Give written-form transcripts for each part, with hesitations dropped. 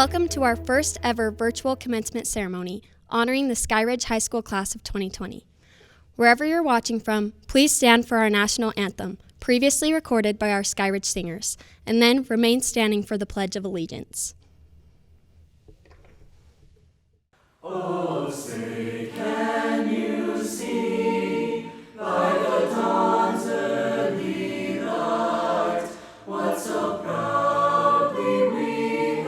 Welcome to our first ever virtual commencement ceremony honoring the Skyridge High School class of 2020. Wherever you're watching from, please stand for our national anthem, previously recorded by our Skyridge singers, and then remain standing for the Pledge of Allegiance. Oh, say, can you see by the dawn's early light what so proudly we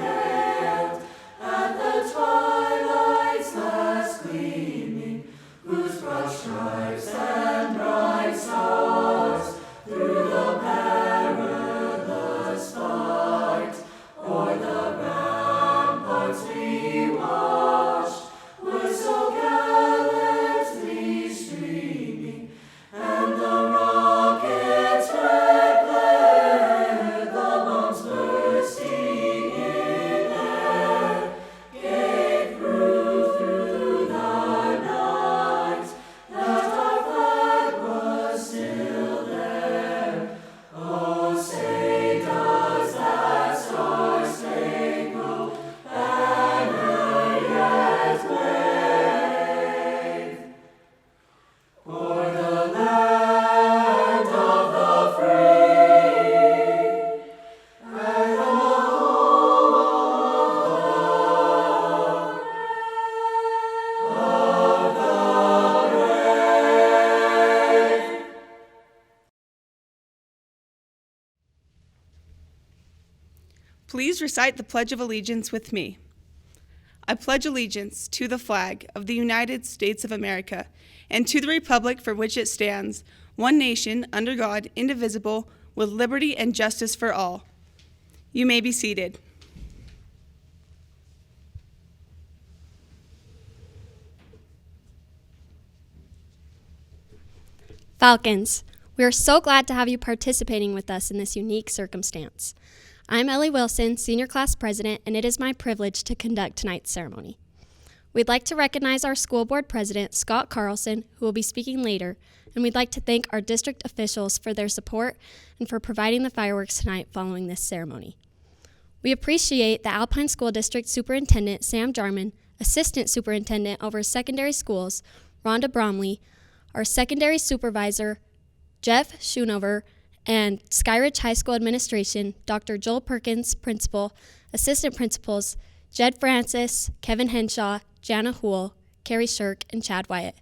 hailed at the twilight's last gleaming, whose broad stripes and bright stars through the perilous fight o'er the ramparts we watched were so gallantly streaming, and the rockets' red glare, the bombs bursting in air, gave proof through the night that our flag was still there. Oh, say, does that star-spangled banner yet wave o'er the land of the free and the home of the brave? Please recite the Pledge of Allegiance with me. I pledge allegiance to the flag of the United States of America and to the republic for which it stands, one nation, under God, indivisible, with liberty and justice for all. You may be seated. Falcons, we are so glad to have you participating with us in this unique circumstance. I'm Ellie Wilson, Senior Class President, and it is my privilege to conduct tonight's ceremony. We'd like to recognize our school board president, Scott Carlson, who will be speaking later, and we'd like to thank our district officials for their support and for providing the fireworks tonight following this ceremony. We appreciate the Alpine School District Superintendent, Sam Jarman, Assistant Superintendent over Secondary Schools, Rhonda Bromley, our Secondary Supervisor, Jeff Schoonover, and Skyridge High School Administration, Dr. Joel Perkins, Principal, Assistant Principals, Jed Francis, Kevin Henshaw, Jana Houle, Carrie Shirk, and Chad Wyatt,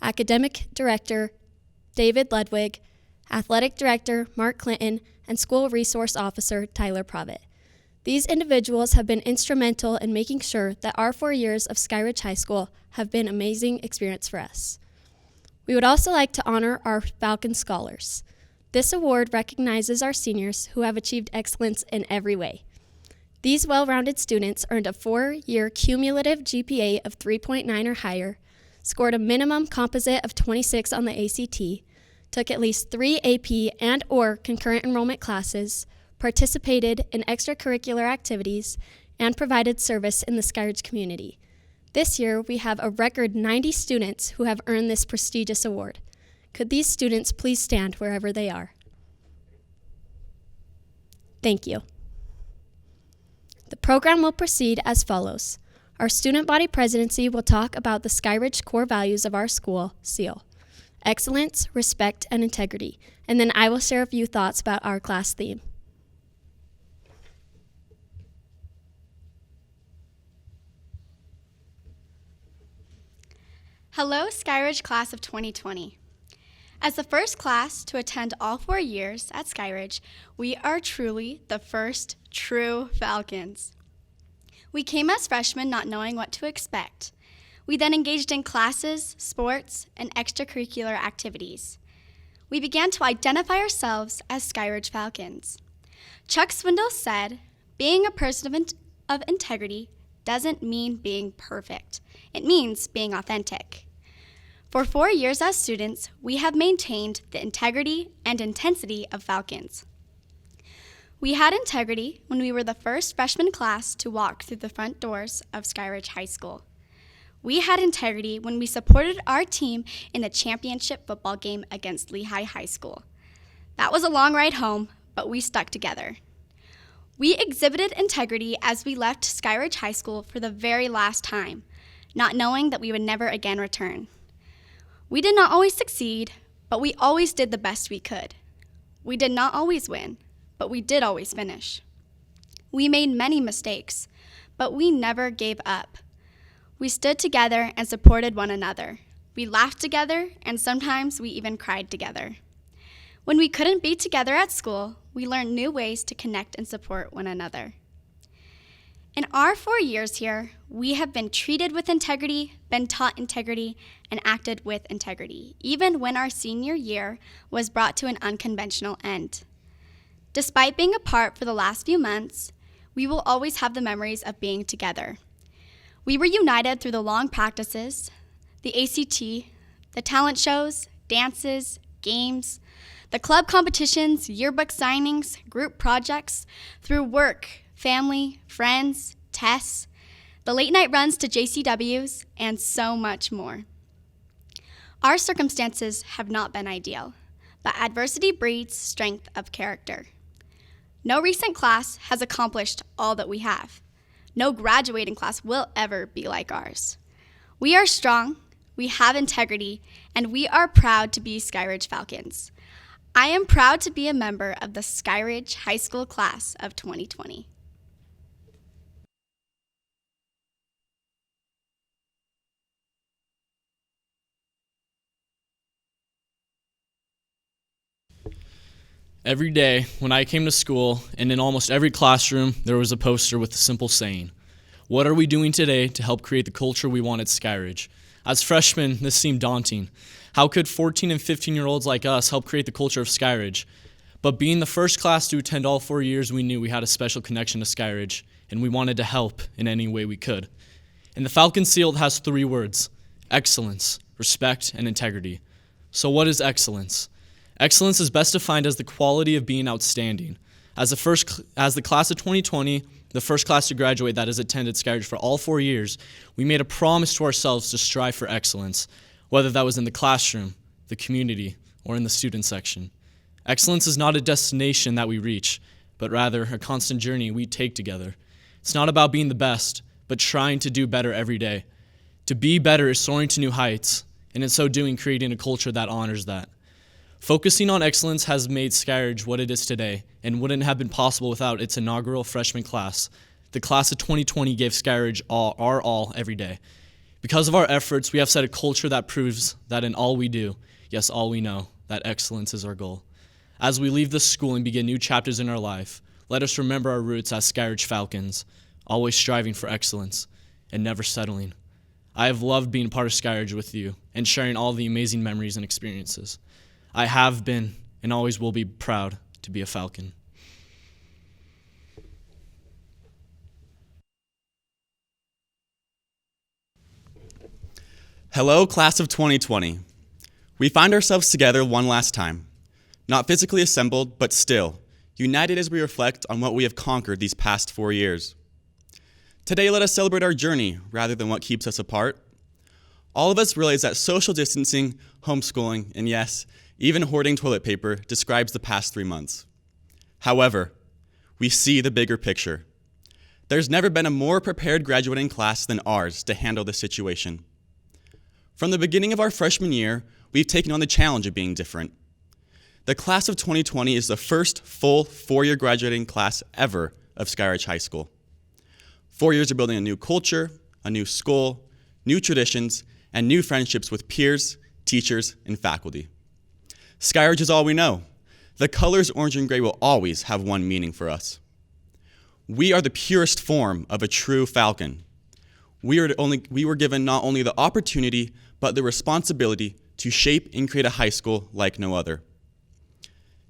Academic Director, David Ludwig, Athletic Director, Mark Clinton, and School Resource Officer, Tyler Provitt. These individuals have been instrumental in making sure that our 4 years of Skyridge High School have been an amazing experience for us. We would also like to honor our Falcon Scholars. This award recognizes our seniors who have achieved excellence in every way. These well-rounded students earned a 4-year cumulative GPA of 3.9 or higher, scored a minimum composite of 26 on the ACT, took at least 3 AP and/or concurrent enrollment classes, participated in extracurricular activities, and provided service in the Skyridge community. This year, we have a record 90 students who have earned this prestigious award. Could these students please stand wherever they are? Thank you. The program will proceed as follows. Our student body presidency will talk about the Skyridge core values of our school, SEAL: excellence, respect, and integrity, and then I will share a few thoughts about our class theme. Hello, Skyridge class of 2020. As the first class to attend all 4 years at Skyridge, we are truly the first true Falcons. We came as freshmen not knowing what to expect. We then engaged in classes, sports, and extracurricular activities. We began to identify ourselves as Skyridge Falcons. Chuck Swindoll said, "Being a person of integrity doesn't mean being perfect. It means being authentic." For 4 years as students, we have maintained the integrity and intensity of Falcons. We had integrity when we were the first freshman class to walk through the front doors of Skyridge High School. We had integrity when we supported our team in the championship football game against Lehi High School. That was a long ride home, but we stuck together. We exhibited integrity as we left Skyridge High School for the very last time, not knowing that we would never again return. We did not always succeed, but we always did the best we could. We did not always win, but we did always finish. We made many mistakes, but we never gave up. We stood together and supported one another. We laughed together, and sometimes we even cried together. When we couldn't be together at school, we learned new ways to connect and support one another. In our 4 years here, we have been treated with integrity, been taught integrity, and acted with integrity, even when our senior year was brought to an unconventional end. Despite being apart for the last few months, we will always have the memories of being together. We were united through the long practices, the ACT, the talent shows, dances, games, the club competitions, yearbook signings, group projects, through work, family, friends, tests, the late night runs to JCWs, and so much more. Our circumstances have not been ideal, but adversity breeds strength of character. No recent class has accomplished all that we have. No graduating class will ever be like ours. We are strong, we have integrity, and we are proud to be Skyridge Falcons. I am proud to be a member of the Skyridge High School class of 2020. Every day when I came to school and in almost every classroom, there was a poster with the simple saying, "What are we doing today to help create the culture we want at Skyridge?" As freshmen, this seemed daunting. How could 14 and 15-year-olds like us help create the culture of Skyridge? But being the first class to attend all 4 years, we knew we had a special connection to Skyridge, and we wanted to help in any way we could. And the Falcon Seal has 3 words: excellence, respect, and integrity. So what is excellence? Excellence is best defined as the quality of being outstanding. As the class of 2020, the first class to graduate that has attended Skyridge for all 4 years, we made a promise to ourselves to strive for excellence, whether that was in the classroom, the community, or in the student section. Excellence is not a destination that we reach, but rather a constant journey we take together. It's not about being the best, but trying to do better every day. To be better is soaring to new heights, and in so doing, creating a culture that honors that. Focusing on excellence has made Skyridge what it is today and wouldn't have been possible without its inaugural freshman class. The class of 2020 gave Skyridge our all every day. Because of our efforts, we have set a culture that proves that in all we do, yes, all we know, that excellence is our goal. As we leave this school and begin new chapters in our life, let us remember our roots as Skyridge Falcons, always striving for excellence and never settling. I have loved being part of Skyridge with you and sharing all the amazing memories and experiences. I have been and always will be proud to be a Falcon. Hello, class of 2020. We find ourselves together one last time, not physically assembled, but still, united as we reflect on what we have conquered these past 4 years. Today, let us celebrate our journey rather than what keeps us apart. All of us realize that social distancing, homeschooling, and yes, even hoarding toilet paper describes the past 3 months. However, we see the bigger picture. There's never been a more prepared graduating class than ours to handle this situation. From the beginning of our freshman year, we've taken on the challenge of being different. The class of 2020 is the first full 4-year graduating class ever of Skyridge High School. 4 years of building a new culture, a new school, new traditions, and new friendships with peers, teachers, and faculty. Skyridge is all we know. The colors orange and gray will always have one meaning for us. We are the purest form of a true Falcon. We were given not only the opportunity, but the responsibility to shape and create a high school like no other.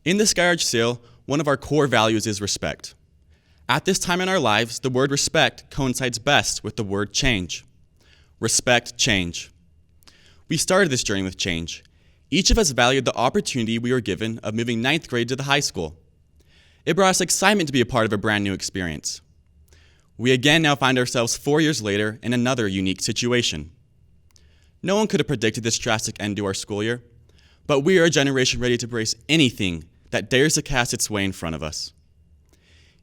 In the Skyridge Seal, one of our core values is respect. At this time in our lives, the word respect coincides best with the word change. Respect change. We started this journey with change. Each of us valued the opportunity we were given of moving 9th grade to the high school. It brought us excitement to be a part of a brand new experience. We again now find ourselves 4 years later in another unique situation. No one could have predicted this drastic end to our school year, but we are a generation ready to embrace anything that dares to cast its way in front of us.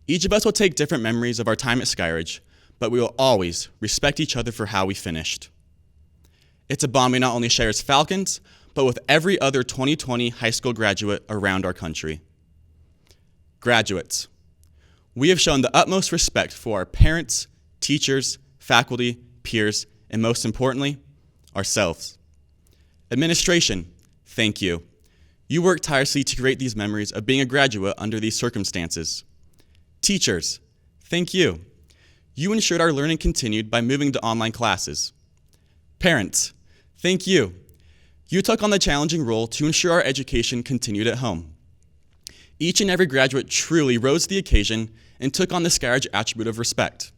Each of us will take different memories of our time at Skyridge, but we will always respect each other for how we finished. It's a bond we not only share as Falcons, but with every other 2020 high school graduate around our country. Graduates, we have shown the utmost respect for our parents, teachers, faculty, peers, and most importantly, ourselves. Administration, thank you. You worked tirelessly to create these memories of being a graduate under these circumstances. Teachers, thank you. You ensured our learning continued by moving to online classes. Parents, thank you. You took on the challenging role to ensure our education continued at home. Each and every graduate truly rose to the occasion and took on the Skyridge attribute of respect.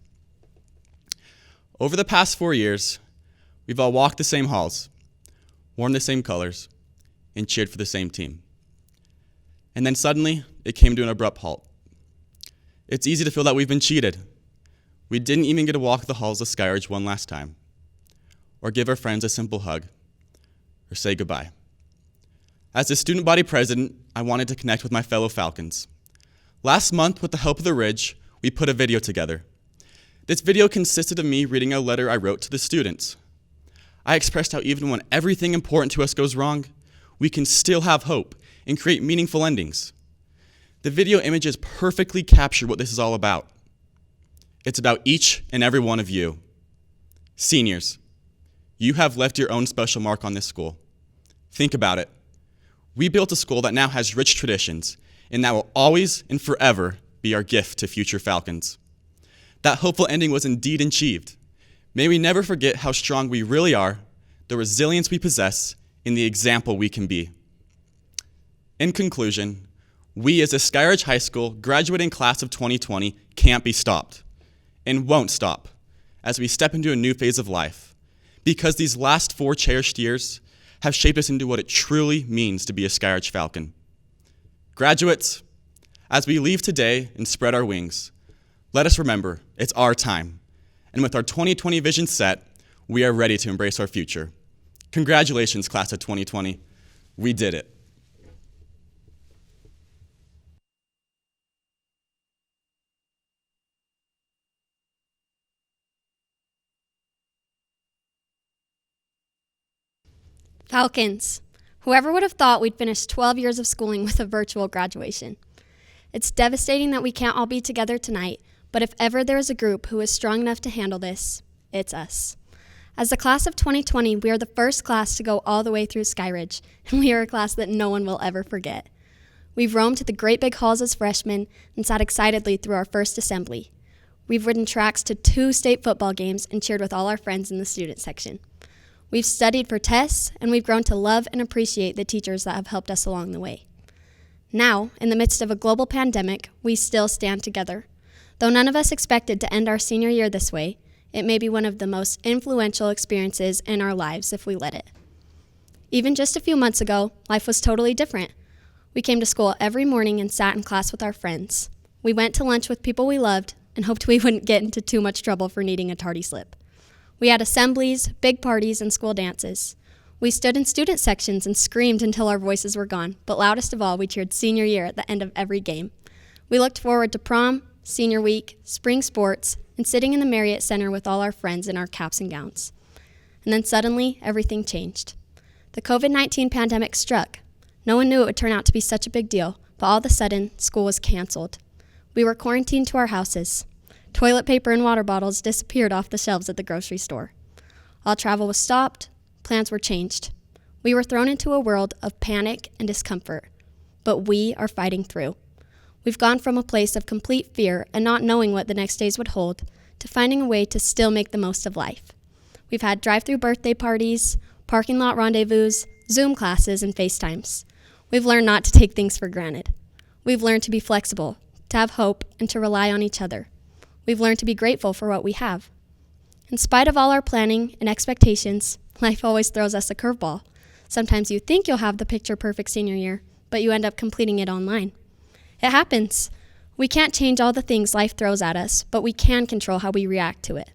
Over the past 4 years, we've all walked the same halls, worn the same colors, and cheered for the same team. And then suddenly, it came to an abrupt halt. It's easy to feel that we've been cheated. We didn't even get to walk the halls of Skyridge one last time, or give our friends a simple hug, or say goodbye. As the student body president, I wanted to connect with my fellow Falcons. Last month, with the help of the Ridge, we put a video together. This video consisted of me reading a letter I wrote to the students. I expressed how even when everything important to us goes wrong, we can still have hope and create meaningful endings. The video images perfectly capture what this is all about. It's about each and every one of you. Seniors, you have left your own special mark on this school. Think about it. We built a school that now has rich traditions, and that will always and forever be our gift to future Falcons. That hopeful ending was indeed achieved. May we never forget how strong we really are, the resilience we possess, and the example we can be. In conclusion, we as a Skyridge High School graduating class of 2020 can't be stopped, and won't stop, as we step into a new phase of life, because these last 4 cherished years have shaped us into what it truly means to be a Skyridge Falcon. Graduates, as we leave today and spread our wings, let us remember it's our time, and with our 2020 vision set, we are ready to embrace our future. Congratulations, class of 2020. We did it. Falcons, whoever would have thought we'd finish 12 years of schooling with a virtual graduation? It's devastating that we can't all be together tonight, but if ever there is a group who is strong enough to handle this, it's us. As the class of 2020, we are the first class to go all the way through Skyridge, and we are a class that no one will ever forget. We've roamed to the great big halls as freshmen and sat excitedly through our first assembly. We've ridden tracks to 2 state football games and cheered with all our friends in the student section. We've studied for tests, and we've grown to love and appreciate the teachers that have helped us along the way. Now, in the midst of a global pandemic, we still stand together. Though none of us expected to end our senior year this way, it may be one of the most influential experiences in our lives if we let it. Even just a few months ago, life was totally different. We came to school every morning and sat in class with our friends. We went to lunch with people we loved and hoped we wouldn't get into too much trouble for needing a tardy slip. We had assemblies, big parties, and school dances. We stood in student sections and screamed until our voices were gone, but loudest of all, we cheered senior year at the end of every game. We looked forward to prom, senior week, spring sports, and sitting in the Marriott Center with all our friends in our caps and gowns. And then suddenly, everything changed. The COVID-19 pandemic struck. No one knew it would turn out to be such a big deal, but all of a sudden, school was canceled. We were quarantined to our houses. Toilet paper and water bottles disappeared off the shelves at the grocery store. All travel was stopped. Plans were changed. We were thrown into a world of panic and discomfort, but we are fighting through. We've gone from a place of complete fear and not knowing what the next days would hold to finding a way to still make the most of life. We've had drive-through birthday parties, parking lot rendezvous, Zoom classes, and FaceTimes. We've learned not to take things for granted. We've learned to be flexible, to have hope, and to rely on each other. We've learned to be grateful for what we have. In spite of all our planning and expectations, life always throws us a curveball. Sometimes you think you'll have the picture-perfect senior year, but you end up completing it online. It happens. We can't change all the things life throws at us, but we can control how we react to it.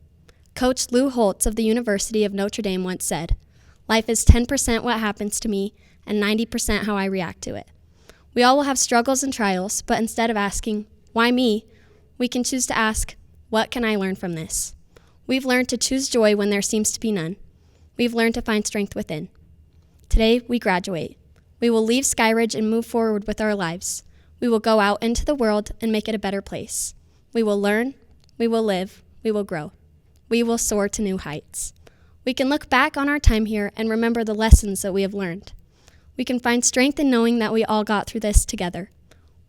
Coach Lou Holtz of the University of Notre Dame once said, "Life is 10% what happens to me and 90% how I react to it." We all will have struggles and trials, but instead of asking, "Why me?" We can choose to ask, what can I learn from this? We've learned to choose joy when there seems to be none. We've learned to find strength within. Today, we graduate. We will leave Skyridge and move forward with our lives. We will go out into the world and make it a better place. We will learn, we will live, we will grow. We will soar to new heights. We can look back on our time here and remember the lessons that we have learned. We can find strength in knowing that we all got through this together.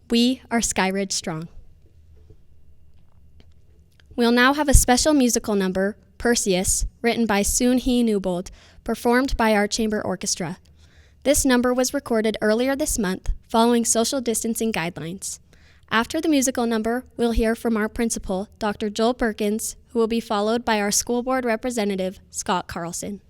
We are Skyridge Strong. We'll now have a special musical number, Perseus, written by Soon-Hee Newbold, performed by our chamber orchestra. This number was recorded earlier this month, following social distancing guidelines. After the musical number, we'll hear from our principal, Dr. Joel Perkins, who will be followed by our school board representative, Scott Carlson.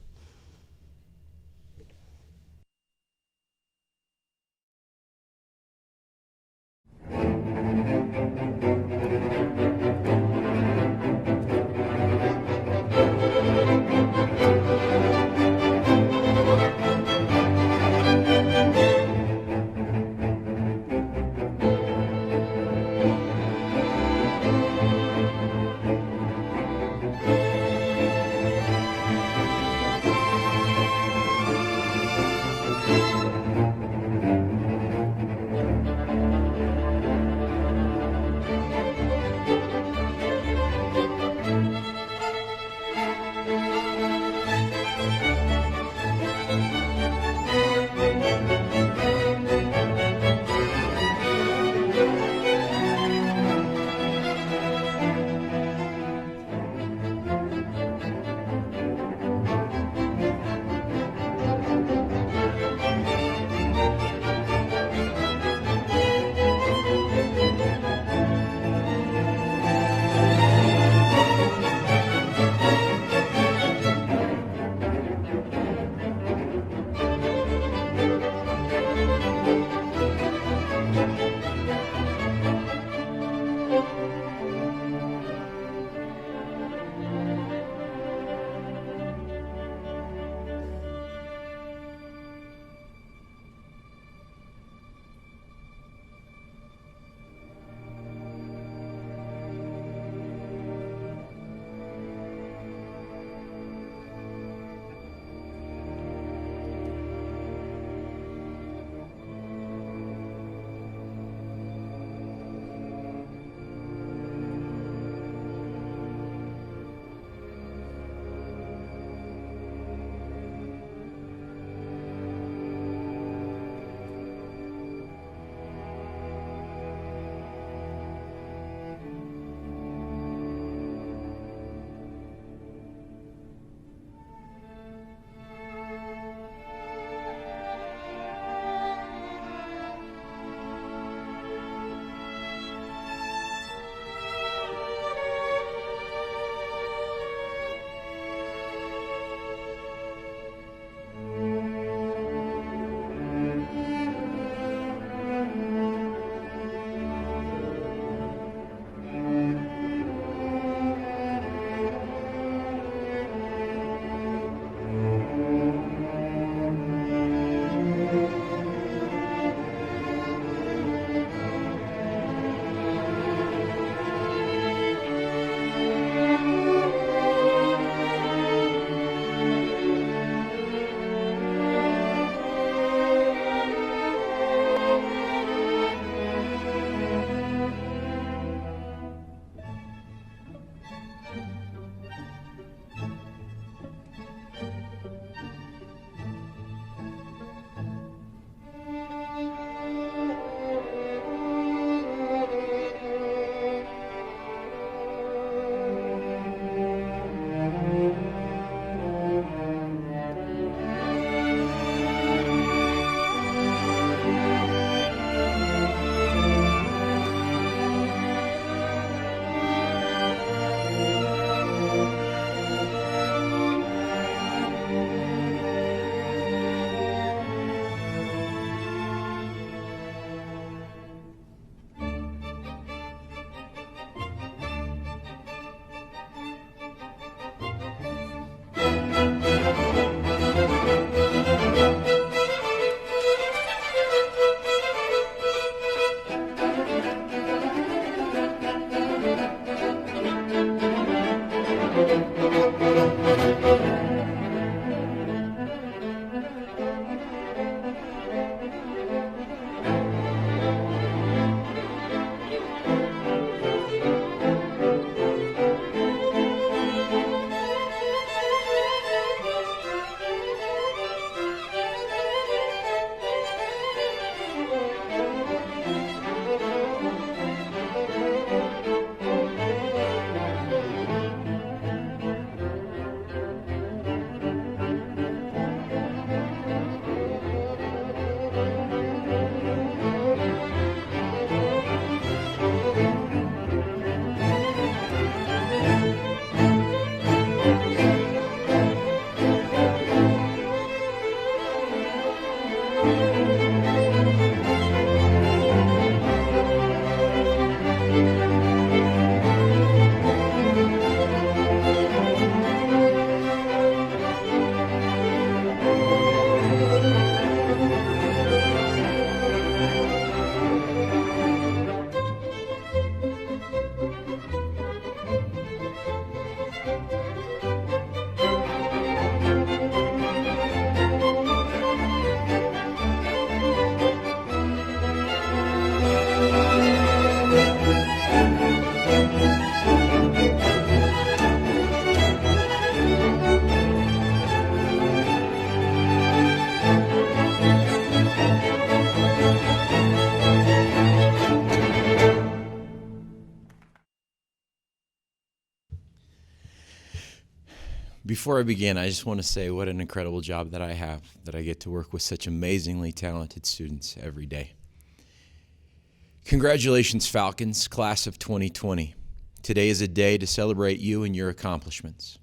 Before I begin, I just want to say what an incredible job that I have, that I get to work with such amazingly talented students every day. Congratulations, Falcons, class of 2020. Today is a day to celebrate you and your accomplishments.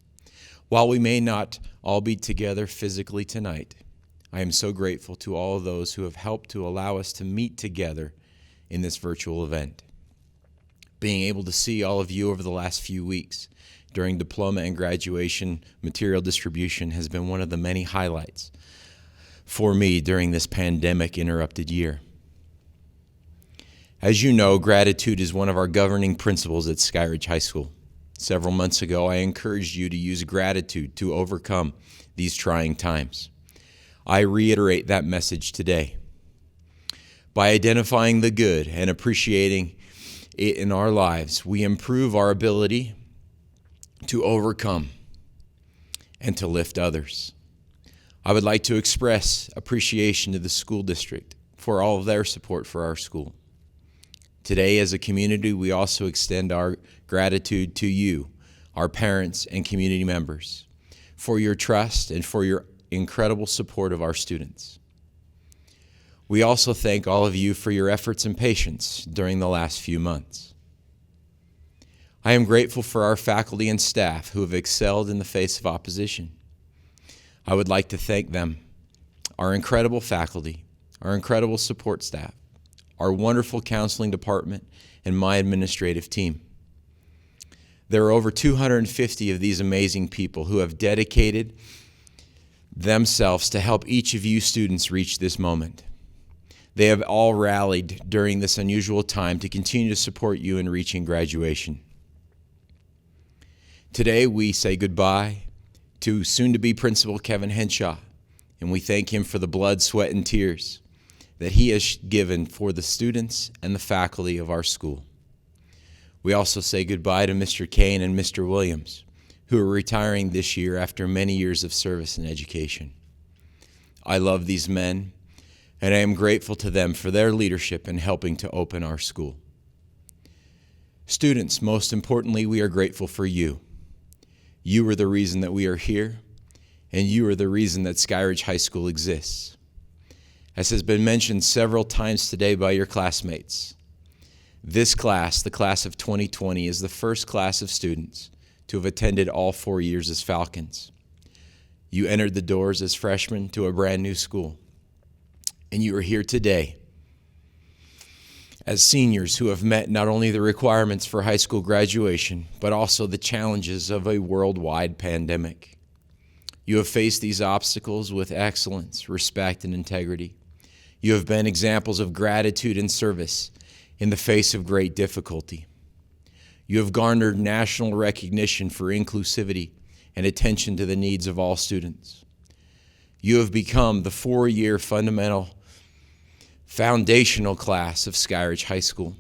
While we may not all be together physically tonight, I am so grateful to all of those who have helped to allow us to meet together in this virtual event. Being able to see all of you over the last few weeks during diploma and graduation material distribution has been one of the many highlights for me during this pandemic-interrupted year. As you know, gratitude is one of our governing principles at Skyridge High School. Several months ago, I encouraged you to use gratitude to overcome these trying times. I reiterate that message today. By identifying the good and appreciating it in our lives, we improve our ability to overcome and to lift others. I would like to express appreciation to the school district for all of their support for our school. Today, as a community, we also extend our gratitude to you, our parents and community members, for your trust and for your incredible support of our students. We also thank all of you for your efforts and patience during the last few months. I am grateful for our faculty and staff who have excelled in the face of opposition. I would like to thank them, our incredible faculty, our incredible support staff, our wonderful counseling department, and my administrative team. There are over 250 of these amazing people who have dedicated themselves to help each of you students reach this moment. They have all rallied during this unusual time to continue to support you in reaching graduation. Today, we say goodbye to soon-to-be Principal Kevin Henshaw, and we thank him for the blood, sweat, and tears that he has given for the students and the faculty of our school. We also say goodbye to Mr. Kane and Mr. Williams, who are retiring this year after many years of service and education. I love these men, and I am grateful to them for their leadership in helping to open our school. Students, most importantly, we are grateful for you. You are the reason that we are here, and you are the reason that Skyridge High School exists. As has been mentioned several times today by your classmates, this class, the class of 2020, is the first class of students to have attended all 4 years as Falcons. You entered the doors as freshmen to a brand new school, and you are here today as seniors who have met not only the requirements for high school graduation, but also the challenges of a worldwide pandemic. You have faced these obstacles with excellence, respect, and integrity. You have been examples of gratitude and service in the face of great difficulty. You have garnered national recognition for inclusivity and attention to the needs of all students. You have become the 4-year foundational class of Skyridge High School,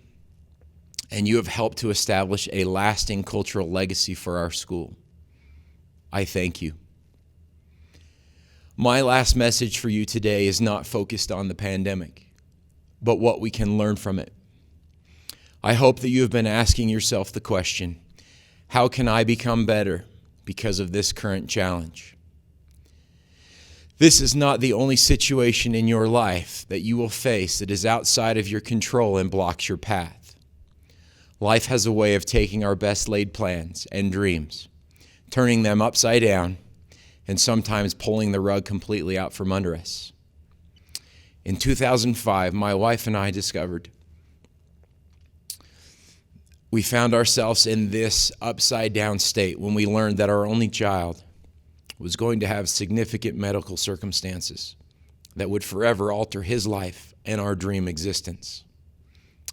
and you have helped to establish a lasting cultural legacy for our school. I thank you. My last message for you today is not focused on the pandemic, but what we can learn from it. I hope that you have been asking yourself the question, how can I become better because of this current challenge? This is not the only situation in your life that you will face that is outside of your control and blocks your path. Life has a way of taking our best laid plans and dreams, turning them upside down, and sometimes pulling the rug completely out from under us. In 2005, my wife and I discovered we found ourselves in this upside down state when we learned that our only child was going to have significant medical circumstances that would forever alter his life and our dream existence.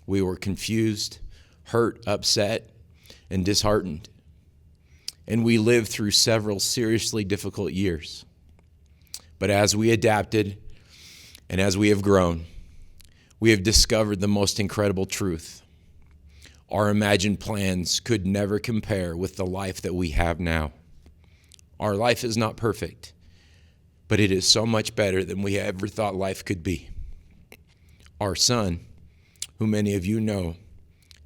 We were confused, hurt, upset, and disheartened. And we lived through several seriously difficult years. But as we adapted and as we have grown, we have discovered the most incredible truth. Our imagined plans could never compare with the life that we have now. Our life is not perfect, but it is so much better than we ever thought life could be. Our son, who many of you know,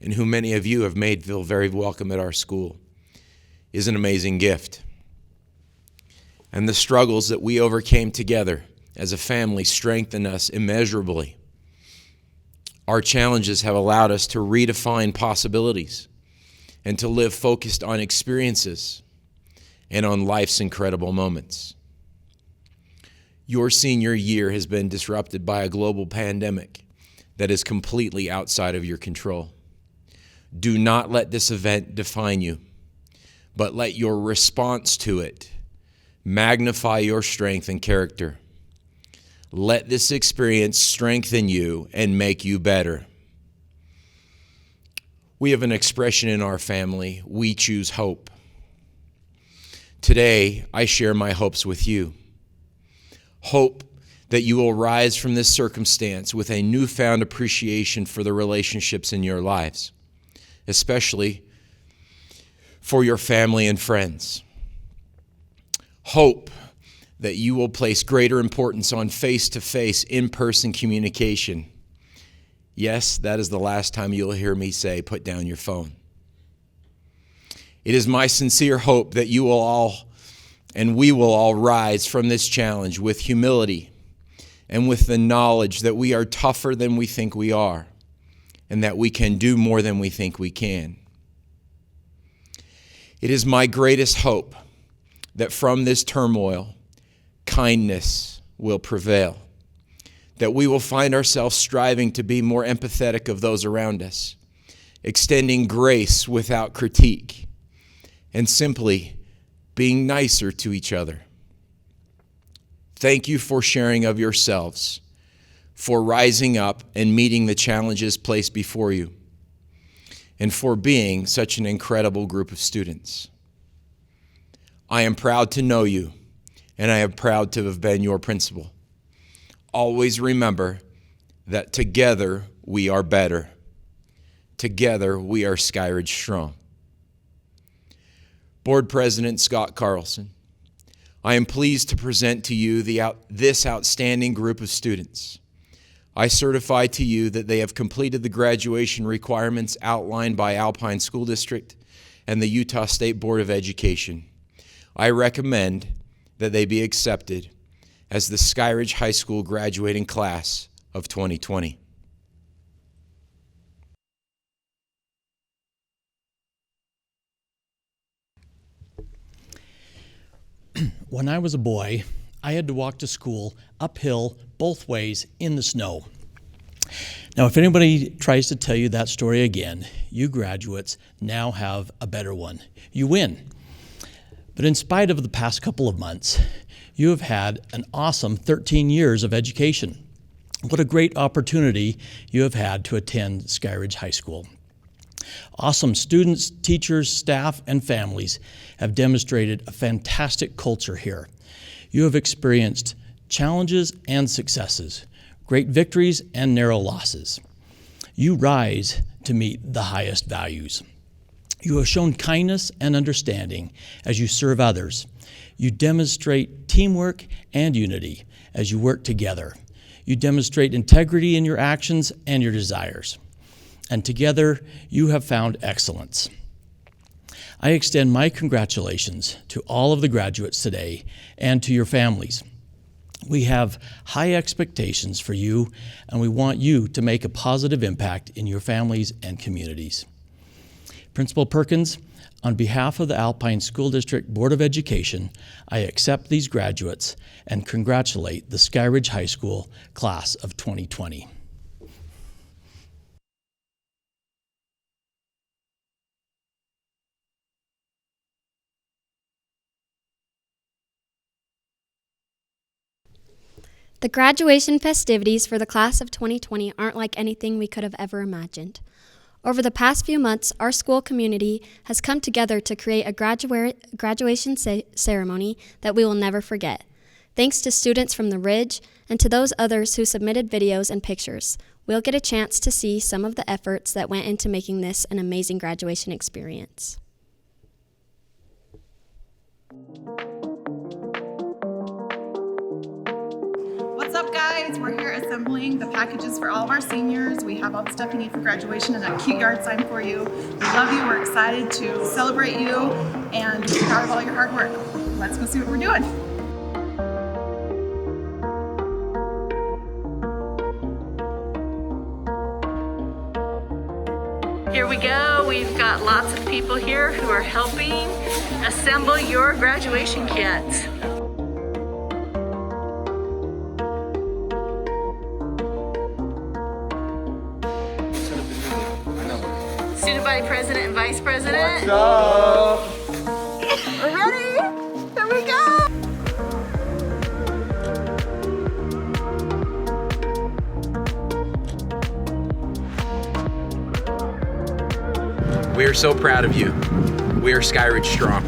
and who many of you have made feel very welcome at our school, is an amazing gift. And the struggles that we overcame together as a family strengthen us immeasurably. Our challenges have allowed us to redefine possibilities and to live focused on experiences and on life's incredible moments. Your senior year has been disrupted by a global pandemic that is completely outside of your control. Do not let this event define you, but let your response to it magnify your strength and character. Let this experience strengthen you and make you better. We have an expression in our family: we choose hope. Today, I share my hopes with you. Hope that you will rise from this circumstance with a newfound appreciation for the relationships in your lives, especially for your family and friends. Hope that you will place greater importance on face-to-face, in-person communication. Yes, that is the last time you'll hear me say, put down your phone. It is my sincere hope that you will all, and we will all, rise from this challenge with humility and with the knowledge that we are tougher than we think we are and that we can do more than we think we can. It is my greatest hope that from this turmoil, kindness will prevail, that we will find ourselves striving to be more empathetic of those around us, extending grace without critique, and simply being nicer to each other. Thank you for sharing of yourselves, for rising up and meeting the challenges placed before you, and for being such an incredible group of students. I am proud to know you, and I am proud to have been your principal. Always remember that together we are better. Together we are Skyridge strong. Board President Scott Carlson, I am pleased to present to you this outstanding group of students. I certify to you that they have completed the graduation requirements outlined by Alpine School District and the Utah State Board of Education. I recommend that they be accepted as the Skyridge High School graduating class of 2020. When I was a boy, I had to walk to school uphill both ways in the snow. Now, if anybody tries to tell you that story again, you graduates now have a better one. You win. But in spite of the past couple of months, you have had an awesome 13 years of education. What a great opportunity you have had to attend Skyridge High School. Awesome students, teachers, staff, and families have demonstrated a fantastic culture here. You have experienced challenges and successes, great victories and narrow losses. You rise to meet the highest values. You have shown kindness and understanding as you serve others. You demonstrate teamwork and unity as you work together. You demonstrate integrity in your actions and your desires. And together, you have found excellence. I extend my congratulations to all of the graduates today and to your families. We have high expectations for you, and we want you to make a positive impact in your families and communities. Principal Perkins, on behalf of the Alpine School District Board of Education, I accept these graduates and congratulate the Skyridge High School class of 2020. The graduation festivities for the class of 2020 aren't like anything we could have ever imagined. Over the past few months, our school community has come together to create a graduation ceremony that we will never forget. Thanks to students from the Ridge and to those others who submitted videos and pictures, we'll get a chance to see some of the efforts that went into making this an amazing graduation experience. What's up, guys? We're here assembling the packages for all of our seniors. We have all the stuff you need for graduation and a cute yard sign for you. We love you. We're excited to celebrate you and be proud of all your hard work. Let's go see what we're doing. Here we go. We've got lots of people here who are helping assemble your graduation kits. Student body president and vice president. What's up? We're ready. Here we go. We are so proud of you. We are Skyridge strong.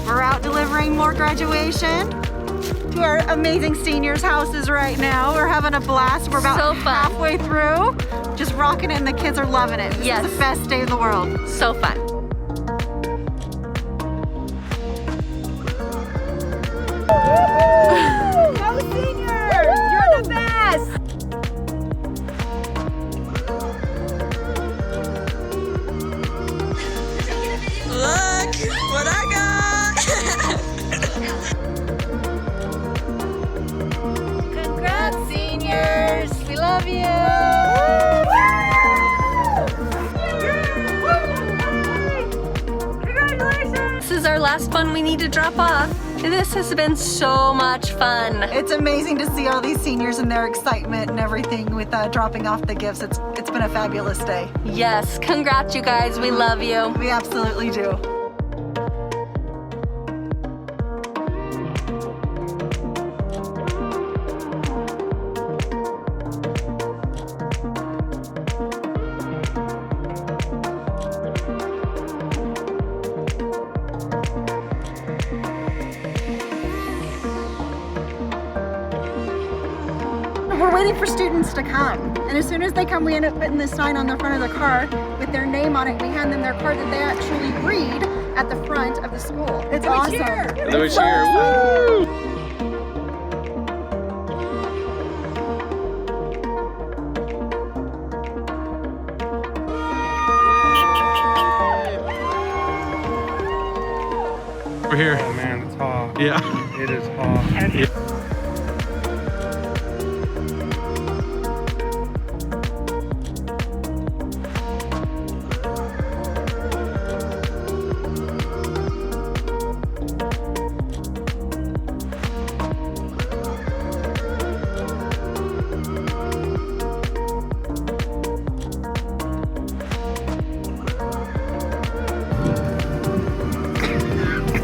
We're out delivering more graduation to our amazing seniors' houses right now. We're having a blast. We're about halfway through. Just rocking it and the kids are loving it. This is the best day in the world. So fun. Go seniors! You're the best! Look what I got! Congrats, seniors! We love you! This is our last one we need to drop off. This has been so much fun. It's amazing to see all these seniors and their excitement and everything with dropping off the gifts. It's been a fabulous day. Yes, congrats you guys. We love you. We absolutely do. We're waiting for students to come, and as soon as they come, we end up putting this sign on the front of the car with their name on it. We hand them their card that they actually read at the front of the school. It's awesome. Let me cheer. Woo! We're here. Oh man, it's hot. Yeah. It is hot. Yeah.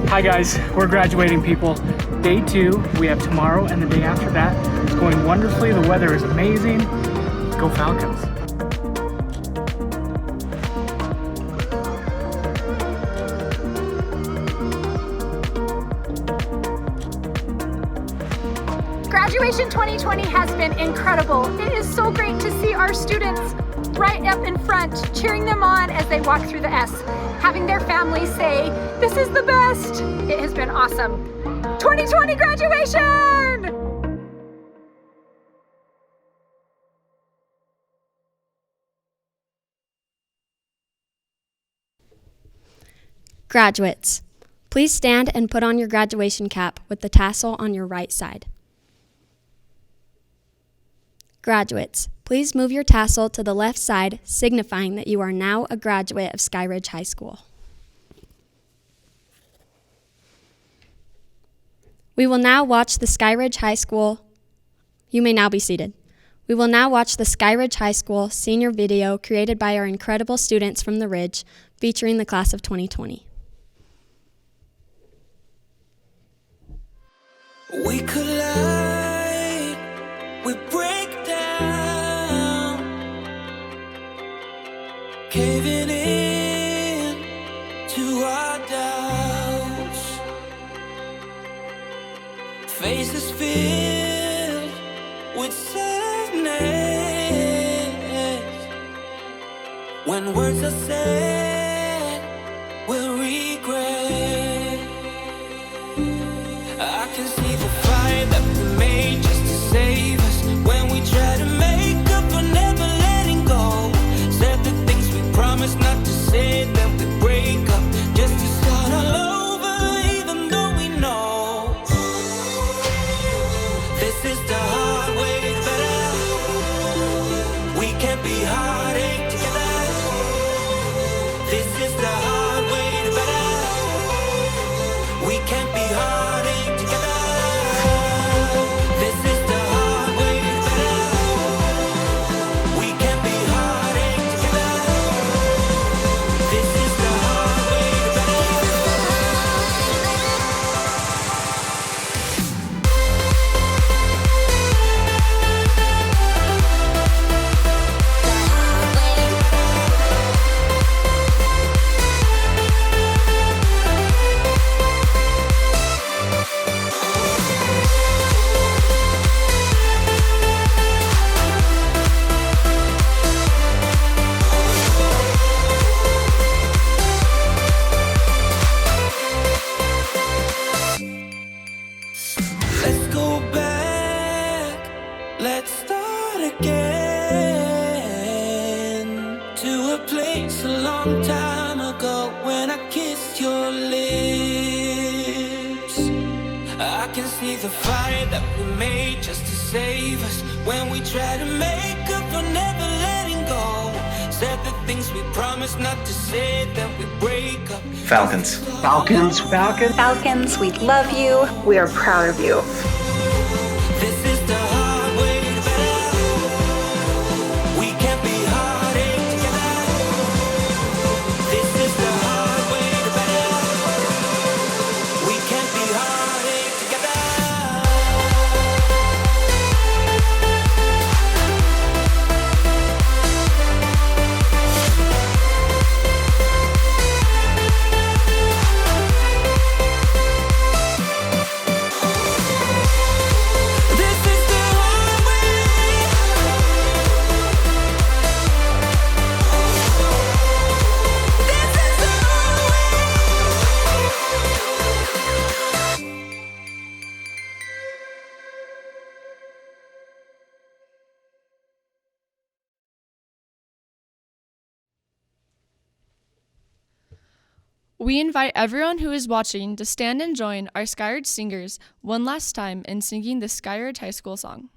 Hi guys, we're graduating people. Day 2, we have tomorrow and the day after that. It's going wonderfully, the weather is amazing. Go Falcons. Graduation 2020 has been incredible. It is so great to see our students right up in front, cheering them on as they walk through the S, having their families say, "This is the best." It has been awesome. 2020 graduation! Graduates, please stand and put on your graduation cap with the tassel on your right side. Graduates, please move your tassel to the left side, signifying that you are now a graduate of Skyridge High School. We will now watch the Skyridge High School. You may now be seated. We will now watch the Skyridge High School senior video created by our incredible students from the Ridge, featuring the class of 2020. We collide, we break down, caving in to our doubts, faces filled with sadness, when words are said, we'll regret. I can see the fire that we made just to save us, when we try to make up for never letting go. Said the things we promised not to say, then we break up just to start all over, even though we know this is the hard way better. We can't be hard. can't be heartache together. This is the hard way to better. We can't be heartache together. This is the hard way to Let's go back, let's start again, to a place a long time ago when I kissed your lips. I can see the fire that we made just to save us, when we try to make up for never letting go. Said the things we promised not to say, then we break up. Falcons. Falcons. Falcons. Falcons, we love you. We are proud of you. This is the hard way to better. We can't be heartache together. This is the hard way to better. We can't be heartache together. This is the hard way. This is the hard way. We invite everyone who is watching to stand and join our Skyridge singers one last time in singing the Skyridge High School song.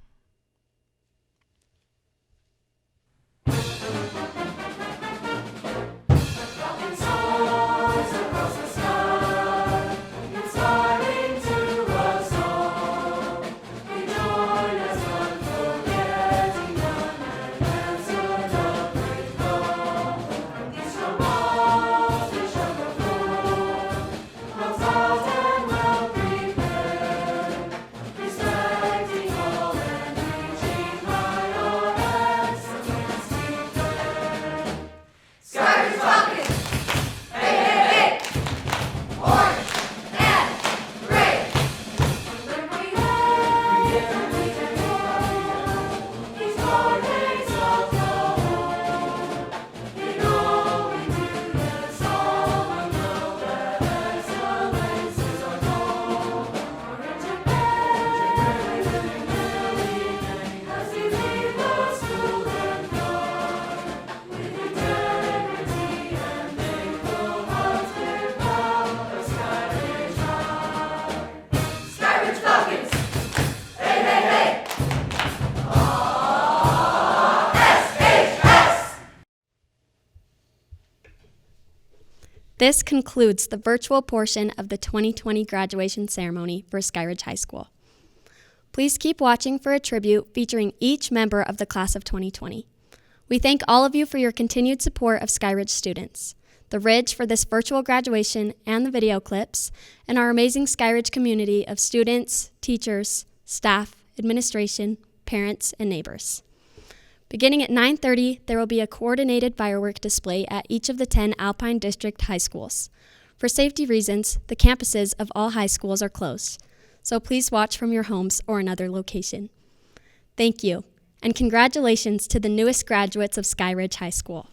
This concludes the virtual portion of the 2020 graduation ceremony for Skyridge High School. Please keep watching for a tribute featuring each member of the class of 2020. We thank all of you for your continued support of Skyridge students, the Ridge for this virtual graduation and the video clips, and our amazing Skyridge community of students, teachers, staff, administration, parents, and neighbors. Beginning at 9:30, there will be a coordinated firework display at each of the 10 Alpine District high schools. For safety reasons, the campuses of all high schools are closed, so please watch from your homes or another location. Thank you, and congratulations to the newest graduates of Skyridge High School.